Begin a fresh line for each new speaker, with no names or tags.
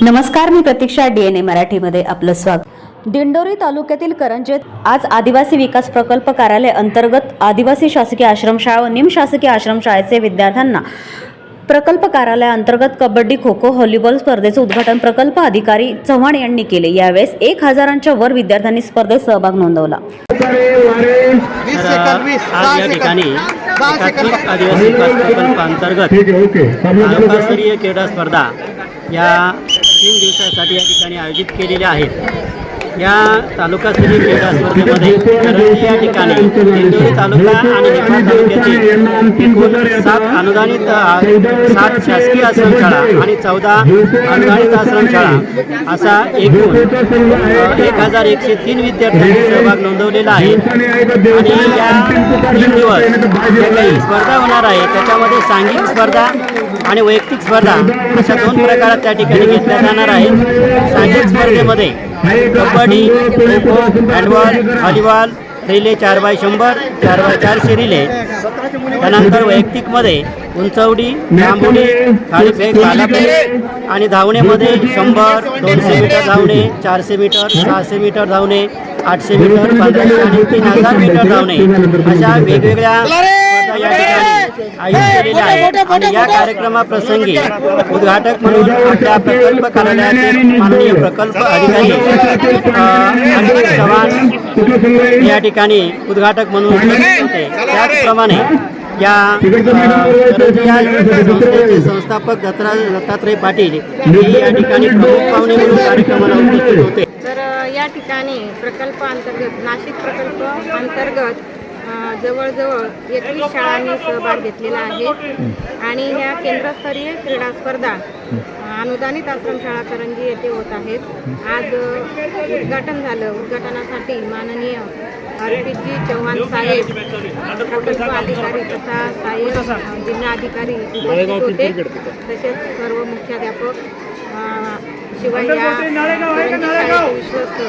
नमस्कार, मी प्रतीक्षा, DNA मराठीमध्ये आपलं स्वागत। दिंडोरी तालुक्यातील करंजेत आज आदिवासी विकास प्रकल्प कार्यालय अंतर्गत आदिवासी शासकीय आश्रमशाळा व निमशासकीय आश्रमशाळेचे विद्यार्थ्यांना प्रकल्प कार्यालय अंतर्गत कबड्डी, खो खो, व्हॉलीबॉल स्पर्धेचे उद्घाटन प्रकल्प अधिकारी चव्हाण यांनी केले। यावेळेस 1000च्या वर विद्यार्थ्यांनी स्पर्धेत सहभाग नोंदवला।
आज या ठिकाणी एकात्मिक आदिवासी विकास प्रकल्प अंतर्गत तालुकास्तरीय क्रीडा स्पर्धा या 3 दिवसासाठी या ठिकाणी आयोजित केलेल्या आहेत। या तालुकास्तरीय क्रीडा स्पर्धेमध्ये करंजी या ठिकाणी दिंडोरी तालुका आणि निफाड तालुक्यातील एकूण 7 अनुदानित 7 शासकीय आश्रमशाळा आणि 14 अनुदानित आश्रमशाळा असा एकूण 1103 विद्यार्थ्यांनी सहभाग नोंदवलेला आहे। आणि या 3 दिवस ज्या काही स्पर्धा होणार आहे त्याच्यामध्ये सांघिक स्पर्धा आणि वैयक्तिक स्पर्धा अशा 2 प्रकारात त्या ठिकाणी घेतल्या जाणार आहेत। सांघिक स्पर्धेमध्ये kabaddi, kho kho, handball, volleyball, relay 4x100, 4x400 relay. त्यानंतर वैयक्तिकमध्ये उंचवडी, लांबउडी, थाळीफेक, भालाफेक आणि धावण्यामध्ये 100, 200 मीटर धावणे, 400 मीटर, 600 मीटर धावणे, 800 मीटर, 1500 आणि 3000 मीटर धावणे अशा वेगवेगळ्या स्पर्धा या ठिकाणी आयोजित केलेल्या आहेत। आणि या कार्यक्रमाप्रसंगी उद्घाटक म्हणून आपल्या प्रकल्प कार्यालयाचे माननीय प्रकल्प अधिकारी अंकित चव्हाण या ठिकाणी उद्घाटक म्हणून उपस्थित होते। त्याचप्रमाणे या संस्थेचे संस्थापक दत्तात्रय पाटील हे या ठिकाणी प्रमुख पाहुणे म्हणून कार्यक्रमाला उपस्थित होते।
तर या ठिकाणी प्रकल्प अंतर्गत नाशिक प्रकल्प अंतर्गत जवळजवळ 21 शाळांनी सहभाग घेतलेला आहे। आणि ह्या केंद्रस्तरीय क्रीडा स्पर्धा अनुदानित आश्रमशाळा करंजी येथे होत आहेत। आज उद्घाटन झालं। उद्घाटनासाठी माननीय RPG चव्हाण साहेब, प्रकल्प अधिकारी तथा साहेब जिल्हाधिकारी उपस्थित होते। तसेच सर्व मुख्याध्यापक शिवाय या करंजी शाळेचे विश्वस्त